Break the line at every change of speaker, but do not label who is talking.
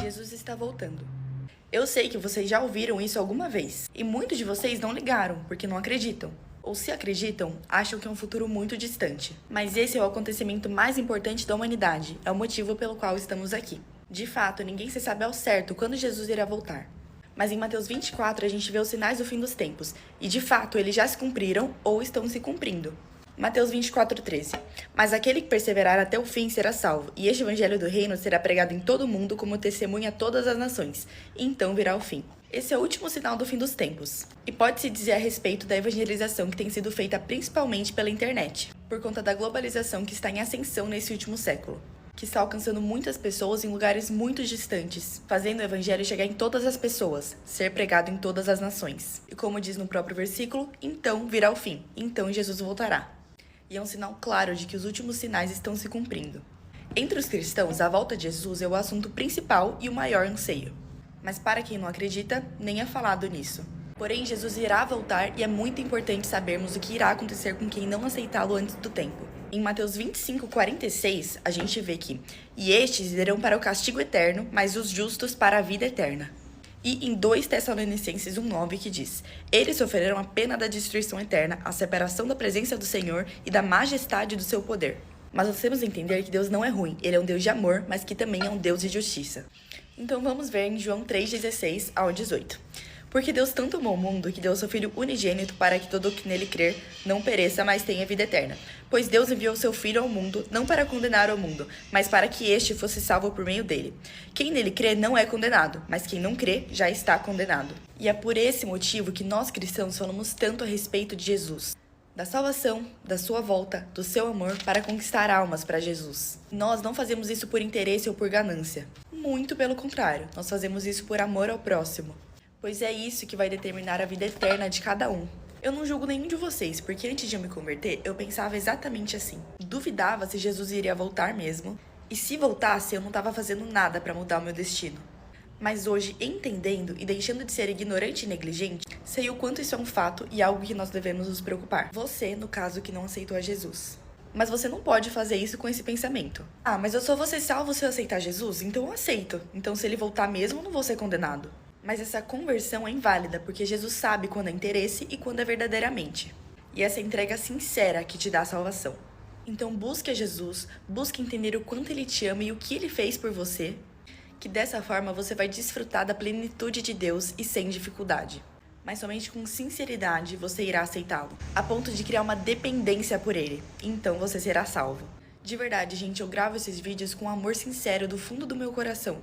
Jesus está voltando. Eu sei que vocês já ouviram isso alguma vez, e muitos de vocês não ligaram, porque não acreditam. Ou se acreditam, acham que é um futuro muito distante. Mas esse é o acontecimento mais importante da humanidade, é o motivo pelo qual estamos aqui. De fato, ninguém se sabe ao certo quando Jesus irá voltar. Mas em Mateus 24 a gente vê os sinais do fim dos tempos, e de fato eles já se cumpriram ou estão se cumprindo. Mateus 24:13. Mas aquele que perseverar até o fim será salvo, e este evangelho do reino será pregado em todo o mundo como testemunha a todas as nações, e então virá o fim. Esse é o último sinal do fim dos tempos, e pode-se dizer a respeito da evangelização que tem sido feita principalmente pela internet, por conta da globalização que está em ascensão nesse último século, que está alcançando muitas pessoas em lugares muito distantes, fazendo o evangelho chegar em todas as pessoas, ser pregado em todas as nações. E como diz no próprio versículo, então virá o fim, então Jesus voltará. E é um sinal claro de que os últimos sinais estão se cumprindo. Entre os cristãos, a volta de Jesus é o assunto principal e o maior anseio. Mas para quem não acredita, nem é falado nisso. Porém, Jesus irá voltar e é muito importante sabermos o que irá acontecer com quem não aceitá-lo antes do tempo. Em Mateus 25:46, a gente vê que "E estes irão para o castigo eterno, mas os justos para a vida eterna." E em 2 Tessalonicenses 1:9 que diz: "Eles sofrerão a pena da destruição eterna, a separação da presença do Senhor e da majestade do seu poder." Mas nós temos que entender que Deus não é ruim, Ele é um Deus de amor, mas que também é um Deus de justiça. Então vamos ver em João 3:16 ao 18. "Porque Deus tanto amou o mundo que deu seu Filho unigênito para que todo o que nele crer não pereça, mas tenha vida eterna. Pois Deus enviou seu Filho ao mundo, não para condenar o mundo, mas para que este fosse salvo por meio dele. Quem nele crê não é condenado, mas quem não crê já está condenado." E é por esse motivo que nós cristãos falamos tanto a respeito de Jesus. Da salvação, da sua volta, do seu amor para conquistar almas para Jesus. Nós não fazemos isso por interesse ou por ganância. Muito pelo contrário, nós fazemos isso por amor ao próximo. Pois é isso que vai determinar a vida eterna de cada um. Eu não julgo nenhum de vocês, porque antes de eu me converter, eu pensava exatamente assim. Duvidava se Jesus iria voltar mesmo, e se voltasse, eu não estava fazendo nada para mudar o meu destino. Mas hoje, entendendo e deixando de ser ignorante e negligente, sei o quanto isso é um fato e algo que nós devemos nos preocupar. Você, no caso, que não aceitou a Jesus. Mas você não pode fazer isso com esse pensamento. "Ah, mas eu só vou ser salvo se eu aceitar Jesus? Então eu aceito. Então se ele voltar mesmo, eu não vou ser condenado." Mas essa conversão é inválida, porque Jesus sabe quando é interesse e quando é verdadeiramente. E essa entrega sincera que te dá a salvação. Então busque a Jesus, busque entender o quanto Ele te ama e o que Ele fez por você, que dessa forma você vai desfrutar da plenitude de Deus e sem dificuldade. Mas somente com sinceridade você irá aceitá-lo, a ponto de criar uma dependência por Ele. Então você será salvo. De verdade, gente, eu gravo esses vídeos com amor sincero do fundo do meu coração.